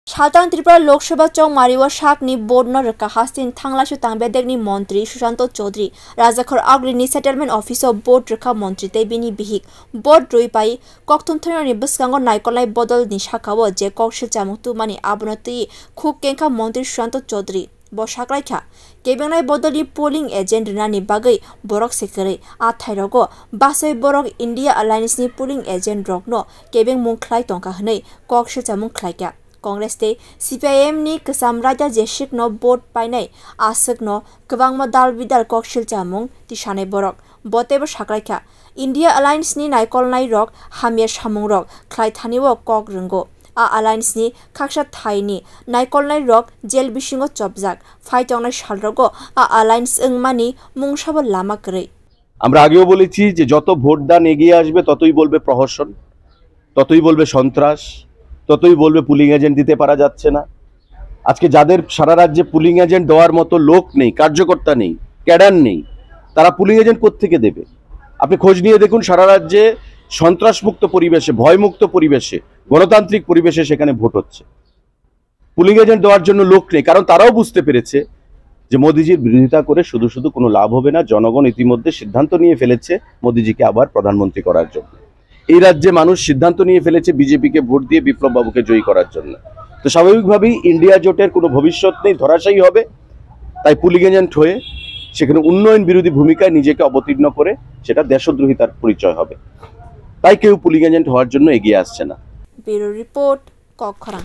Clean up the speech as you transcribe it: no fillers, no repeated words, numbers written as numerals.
সালতান ত্রিপুরা লোকসভা চং মারিওয়া শাকনি বোর্ড নরका হাসিন থাংलासु तांबेदेगनि मन्त्री सुशांत चौधरी राजाखर आग्रिनि सेटलमेंट ऑफिसो बोर्ड रखा मन्त्री तेबिनि बिहिक बोर्ड रुइपाई कक्थुमथनि बस्कांगो नायकलनाय बदलनि शाखाओ जे कौशल चामुक्तुमानि आबनति खुक केंखा मन्त्री सुशांत चौधरी बसाक्राइखा केबेंनाय बदलनि पोलिंग एजेंट रनानि बागै बरक सेकरै आथाइरगो बासै बरक इंडिया अलायंसनि पोलिंग एजेंट रकनो केबें मुंख्लाय टंका हनै कौशल चामुंख्लायका कांग्रेस ते सीपीआईएम नि कसाम राजा जेशिक न बोर्ड पाइनाय आसक न गोबां दाल बिदाल कौशल चामुं तिसानै बरक बतेबो साक्राइखा इंडिया अलायंस नि नायकलनाय रक हामिया सामुं रक ख्लाय थानिवो कक रंगो आ अलायंस नि खाकसा थाइनि नायकलनाय रक जेल बिसिङो चपजाक फाइटंनाय सालरगो आ अलायंस ओंमानि मुंसाबो लामा करै আমরা আগেও বলেছি যে যত ভোটদান এগিয়ে আসবে ততই বলবে প্রহসন, ততই বলবে সন্ত্রাস, ততই বলবে পুলিং এজেন্ট দিতে পারা যাচ্ছে না। আজকে যাদের সারা রাজ্যে পুলিং এজেন্ট দেওয়ার মতো লোক নেই, কার্যকর্তা নেই, ক্যাডার নেই, তারা পুলিং এজেন্ট কোত্থেকে দেবে? আপনি খোঁজ নিয়ে দেখুন, সারা রাজ্যে সন্ত্রাসমুক্ত পরিবেশে, ভয়মুক্ত পরিবেশে, গণতান্ত্রিক পরিবেশে সেখানে ভোট হচ্ছে। পুলিং এজেন্ট দেওয়ার জন্য লোক নেই, কারণ তারাও বুঝতে পেরেছে যে মোদিজির বিরোধিতা করে শুধু শুধু কোনো লাভ হবে না। জনগণ ইতিমধ্যে সিদ্ধান্ত নিয়ে ফেলেছে মোদিজিকে আবার প্রধানমন্ত্রী করার জন্য। এই রাজ্যে মানুষ সিদ্ধান্ত নিয়ে ফেলেছে বিজেপিকে ভোট দিয়ে বিপ্লব বাবুকে জয়ী করার জন্য। তো স্বাভাবিকভাবেই ইন্ডিয়া জোটের কোনো ভবিষ্যৎ নেই, ধরাশায়ী হবে। তাই পুলিং এজেন্ট হয়ে সেখানে উন্নয়ন বিরোধী ভূমিকায় নিজেকে অবতীর্ণ করে সেটা দেশদ্রোহিতার পরিচয় হবে। তাই কেউ পুলিং এজেন্ট হওয়ার জন্য এগিয়ে আসছে না। Bureau report কক্ষরাং।